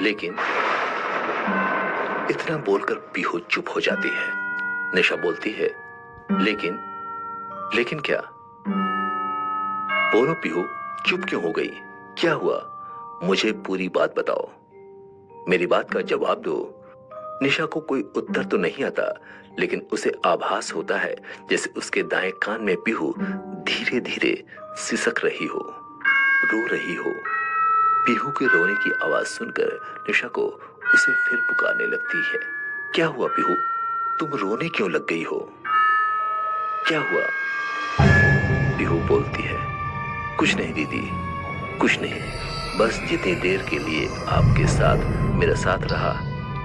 लेकिन इतना बोलकर पीहू चुप हो जाती है। निशा बोलती है, लेकिन लेकिन क्या? बोलो पीहू, चुप क्यों हो गई? क्या हुआ? मुझे पूरी बात बताओ, मेरी बात का जवाब दो। निशा को कोई उत्तर तो नहीं आता, लेकिन उसे आभास होता है जैसे उसके दाएं कान में पीहू धीरे धीरे सिसक रही हो, रो रही हो। पीहू के रोने की आवाज सुनकर निशा को उसे फिर पुकारने लगती है। क्या हुआ पीहू? तुम रोने क्यों लग गई हो? क्या हुआ? पीहू बोलती है, कुछ नहीं दीदी, कुछ नहीं। बस जितनी देर के लिए आपके साथ मेरा साथ रहा,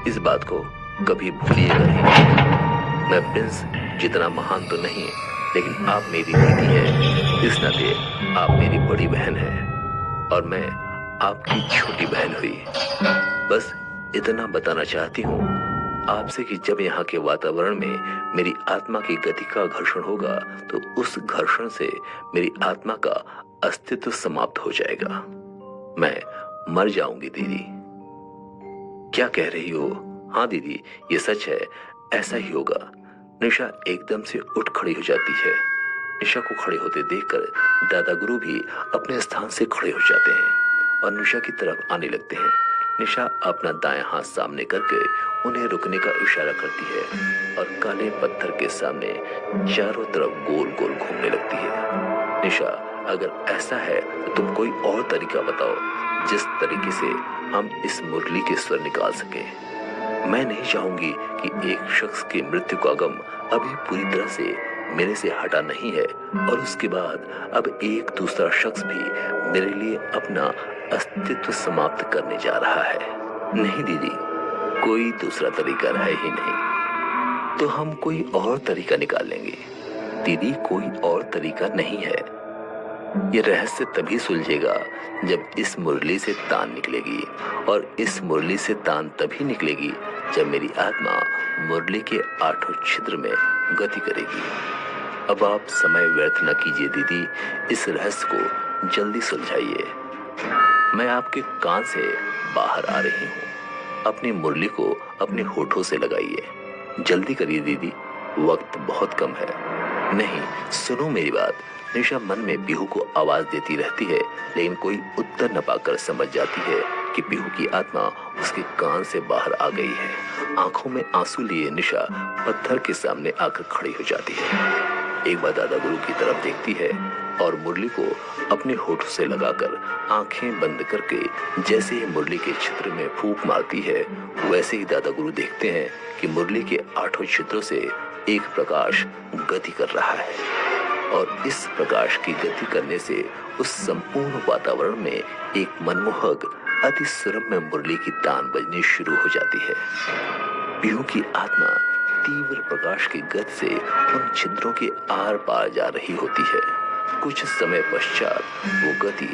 इस बात को कभी भूलिएगा नहीं। मैं प्रिंस जितना महान तो नहीं, लेकिन आप मेरी दीदी है। इस नाते आप मेरी बड़ी बहन है और मैं आपकी छोटी बहन हुई। बस इतना बताना चाहती हूँ आपसे कि जब यहाँ के वातावरण में मेरी आत्मा की गति का घर्षण होगा, तो उस घर्षण से मेरी आत्मा का अस्तित्व समाप्त हो जाएगा। मैं मर जाऊंगी दीदी। क्या कह रही हो? हाँ दीदी, ये सच है, ऐसा ही होगा। निशा एकदम से उठ खड़ी हो जाती है। निशा को खड़े होते देखकर दादा गुरु भी अपने स्थान से खड़े हो जाते हैं और निशा की तरफ आने लगते हैं। निशा अपना दायां हाथ सामने करके उन्हें रुकने का इशारा करती है और काले पत्थर के सामने चारों तरफ गोल गोल घूमने लगती है। निशा, अगर ऐसा है तो तुम कोई और तरीका बताओ जिस तरीके से हम इस मुरली के स्वर निकाल सके। मैं नहीं चाहूंगी कि एक शख्स की मृत्यु का गम अभी पूरी तरह से मेरे से हटा नहीं है और उसके बाद अब एक दूसरा शख्स भी मेरे लिए अपना अस्तित्व समाप्त करने जा रहा है। नहीं दीदी, कोई दूसरा तरीका है ही नहीं, तो हम कोई और तरीका निकाल लेंगे। दीदी, कोई और तरीका नहीं है। ये रहस्य तभी सुलझेगा जब इस मुरली से तान निकलेगी, और इस मुरली से तान तभी निकलेगी जब मेरी आत्मा मुरली के 8 छिद्र में गति करेगी। अब आप समय व्यर्थ न कीजिए दीदी, इस रहस्य को जल्दी सुलझाइए। मैं आपके कान से बाहर आ रही हूँ। अपनी मुरली को अपने होठों से लगाइए। जल्दी करिए दीदी, वक्त बहुत कम है। नहीं, सुनो मेरी बात। निशा मन में पीहू को आवाज देती रहती है, लेकिन कोई उत्तर न पाकर समझ जाती है कि पीहू की आत्मा उसके कान से बाहर आ गई है। आंखों में आंसू लिए निशा पत्थर के सामने आकर खड़ी हो जाती है। एक बार दादा गुरु की तरफ देखती है और मुरली को अपने होठों से लगाकर आंखें बंद करके जैसे ही मुरली के छिद्र में फूंक मारती है, वैसे ही दादा गुरु देखते हैं कि मुरली के 8 छिद्रों से एक प्रकाश गति कर रहा है, और इस प्रकाश की गति करने से उस संपूर्ण वातावरण में एक मनमोहक अति सुरम्य मुरली की तान बजनी शुरू हो जाती है। पीहू की आत्मा तीव्र प्रकाश की गति से उन छिद्रों के आर पार जा रही होती है। कुछ समय पश्चात वो गति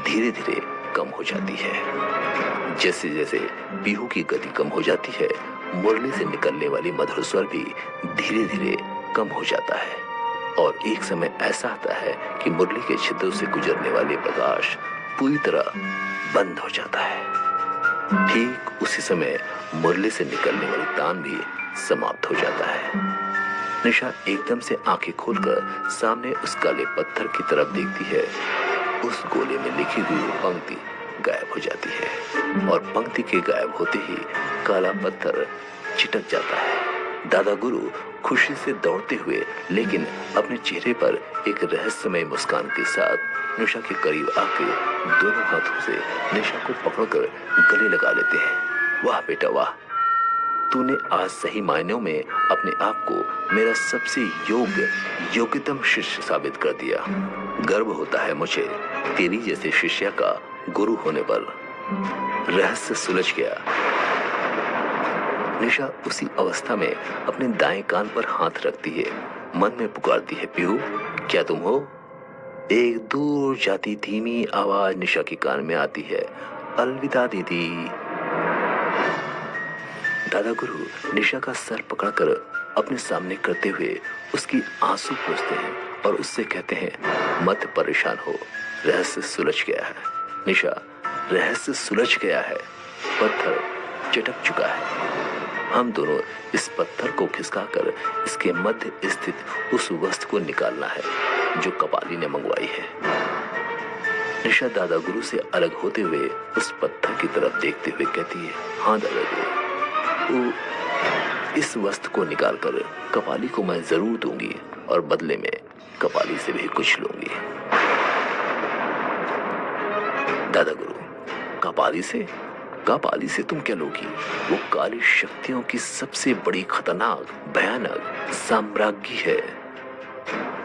धीरे धीरे कम हो जाती है। जैसे जैसे पीहू की गति कम हो जाती है, मुरली से निकलने वाली मधुर स्वर भी धीरे धीरे कम हो जाता है, और एक समय ऐसा आता है कि मुरली के छिद्रों से गुजरने वाले प्रकाश पूरी तरह बंद हो जाता है। ठीक उसी समय मुरली से निकलने वाली तान भी समाप्त हो जाता है। निशा एकदम से आंखें खोलकर सामने उस काले पत्थर की तरफ देखती है। उस गोले में लिखी हुई वो पंक्ति गायब हो जाती है, और पंक्ति के गायब होते ही काला पत्थर चिटक जाता है। दादा गुरु खुशी से दौड़ते हुए लेकिन अपने चेहरे पर एक रहस्यमय मुस्कान के साथ निशा के करीब आके दोनों हाथों से निशा को पकड़कर गले लगा लेते हैं। वाह बेटा वाह, तूने आज सही मायनों में अपने आप को मेरा सबसे योग्यतम शिष्य साबित कर दिया। गर्व होता है मुझे तेरी जैसे शिष्या का गुरु होने पर। रहस्य सुलझ गया। निशा उसी अवस्था में अपने दाएं कान पर हाथ रखती है, मन में पुकारती है, पीहू क्या तुम हो? एक दूर जाती धीमी आवाज निशा के कान में आती है, अलविदा दीदी। दादा गुरु निशा का सर पकड़कर अपने सामने करते हुए उसकी आंसू पोंछते हैं और उससे कहते हैं, मत परेशान हो, रहस्य सुलझ गया है। निशा, रहस्य सुलझ गया है। पत्थर चटक चुका है। हम दोनों इस पत्थर को खिसकाकर इसके मध्य स्थित उस वस्तु को निकालना है जो कपाली ने मंगवाई है। निशा दादा गुरु से अलग होते हुए उस पत्थर की तरफ देखते हुए कहती है, हाँ दादा गुरु, इस वस्तु को निकालकर कपाली को मैं जरूर दूंगी और बदले में कपाली से भी कुछ लूंगी। दादा गुरु, कपाली से तुम क्या लोगी? वो काली शक्तियों की सबसे बड़ी खतरनाक भयानक साम्राज्ञी है।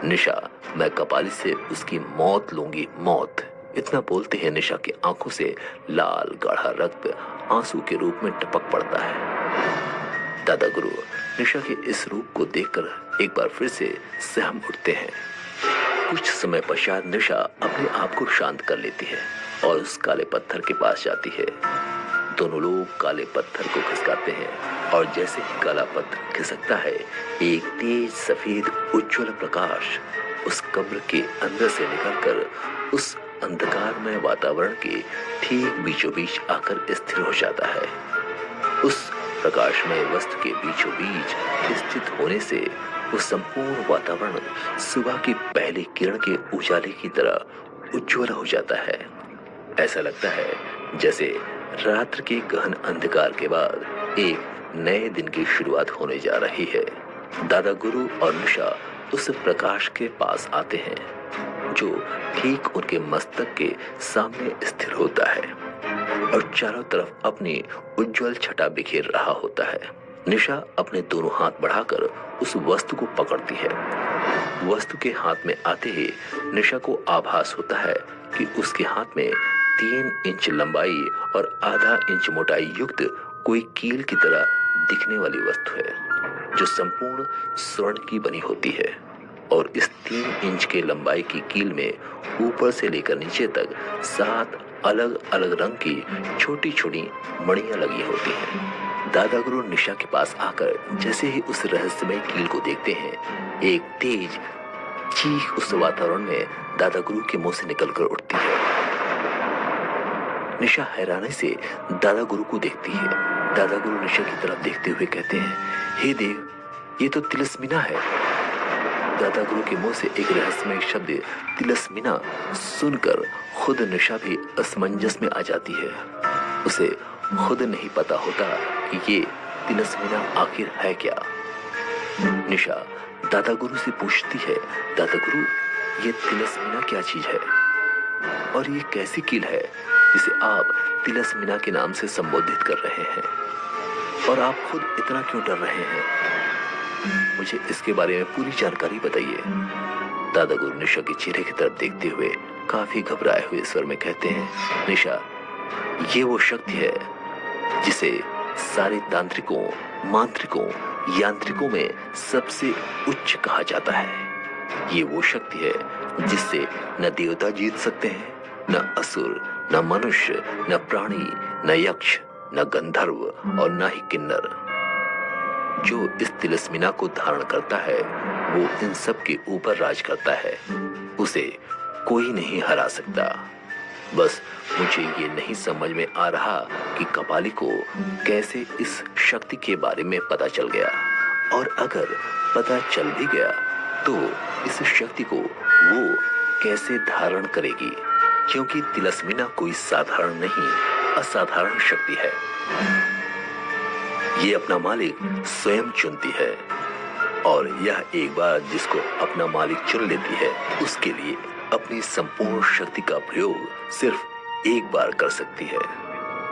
निशा, मैं कपाली से उसकी मौत लूंगी, मौत। इतना बोलते हैं निशा की आंखों से लाल गाढ़ा रक्त आंसू के रूप में टपक पड़ता है। दादा गुरु निशा के इस रूप को देखकर एक बार फिर से सहम उठते हैं। कुछ समय पश्चात निशा अपने आप को शांत कर लेती है और उस काले पत्थर के पास जाती है। दोनों लोग काले पत्थर को खिसकाते हैं और जैसे ही काला पत्थर खिसकता है, एक तेज सफेद उज्जवल प्रकाश उस कब्र के अंदर से निकलकर उस अंधकारमय वातावरण के ठीक बीचों बीच आकर स्थिर हो जाता है। उस प्रकाशमय वस्तु के बीचों बीच स्थित होने से वो संपूर्ण वातावरण सुबह की पहली किरण के उजाले की तरह उज्जवल हो जाता है। ऐसा लगता है जैसे रात्र के गहन अंधकार के बाद एक नए दिन की शुरुआत होने जा रही है। दादा गुरु और निशा उस प्रकाश के पास आते हैं जो ठीक उनके मस्तक के सामने स्थिर होता है और चारों तरफ अपनी उज्जवल छटा बिखेर रहा होता है। निशा अपने दोनों हाथ बढ़ाकर उस वस्तु को पकड़ती है। वस्तु के हाथ में आते ही निशा को आभास होता है कि उसके हाथ में 3 इंच लंबाई और आधा इंच मोटाई युक्त कोई कील की तरह दिखने वाली वस्तु है जो संपूर्ण स्वर्ण की बनी होती है और इस 3 इंच के लंबाई की कील में ऊपर से लेकर नीचे तक 7 अलग अलग रंग की छोटी छोटी मणियां लगी होती हैं। दादा गुरु निशा के पास आकर जैसे ही उस रहस्यमय कील को देखते हैं, एक तेज चीख उस वातावरण में दादा गुरु के मुंह से निकलकर उठती है। निशा हैरानी से दादा गुरु को देखती है। दादा गुरु निशा की तरफ देखते हुए कहते हैं, हे देव, ये तो तिलस्मीना है। दादा गुरु के मुंह से एक रहस्यमय शब्द तिलस्मीना सुनकर खुद निशा भी असमंजस में आ जाती है। उसे खुद नहीं पता होता कि ये तिलस्मीना आखिर है क्या। निशा दादा गुरु से पूछती है, दादा गुरु, ये तिलस्मीना क्या चीज है और ये कैसी कील है जिसे आप तिलस्मीना के नाम से संबोधित कर रहे हैं, और आप खुद इतना क्यों डर रहे हैं? मुझे इसके बारे में पूरी जानकारी बताइए। दादा गुरु निशा के चेहरे की तरफ देखते हुए काफी घबराए हुए स्वर में कहते हैं, निशा, ये वो शक्ति है जिसे सारे तांत्रिकों, मांत्रिकों, यांत्रिकों में सबसे उच्च कहा जाता है। ये वो शक्ति है जिससे न देवता जीत सकते हैं, न असुर, न मनुष्य, न प्राणी, न यक्ष, न गंधर्व और न ही किन्नर। जो इस तिलस्मीना को धारण करता है वो इन सब के ऊपर राज करता है। उसे कोई नहीं हरा सकता। बस मुझे ये नहीं समझ में आ रहा कि कपाली को कैसे इस शक्ति के बारे में पता चल गया, और अगर पता चल भी गया तो इस शक्ति को वो कैसे धारण करेगी, क्योंकि तिलस्मीना कोई साधारण नहीं, असाधारण शक्ति है। ये अपना मालिक स्वयं चुनती है, और यह एक बार जिसको अपना मालिक चुन लेती है उसके लिए अपनी संपूर्ण शक्ति का प्रयोग सिर्फ एक बार कर सकती है।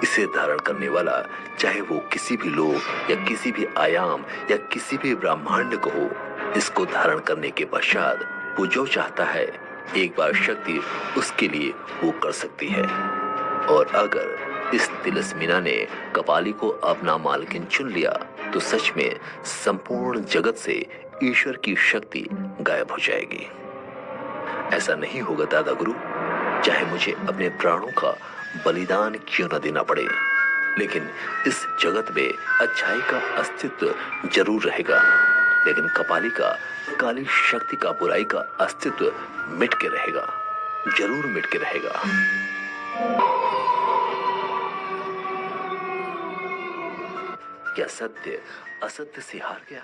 इसे धारण करने वाला, चाहे वो किसी भी लोक या किसी भी आयाम या किसी भी ब्रह्मांड को हो, इसको धारण करने के पश्चात वो जो चाहता है एक बार शक्ति उसके लिए वो कर सकती है। और अगर इस तिलिस्मीना ने कपाली को अपना मालकिन चुन लिया तो सच में संपूर्ण जगत से ईश्वर की शक्ति गायब हो जाएगी। ऐसा नहीं होगा दादा गुरु, चाहे मुझे अपने प्राणों का बलिदान क्यों न देना पड़े, लेकिन इस जगत में अच्छाई का अस्तित्व जरूर रहेगा, लेकिन कपाली का, काली शक्ति का, बुराई का अस्तित्व मिट के रहेगा, जरूर मिट के रहेगा। क्या सत्य असत्य से हार गया?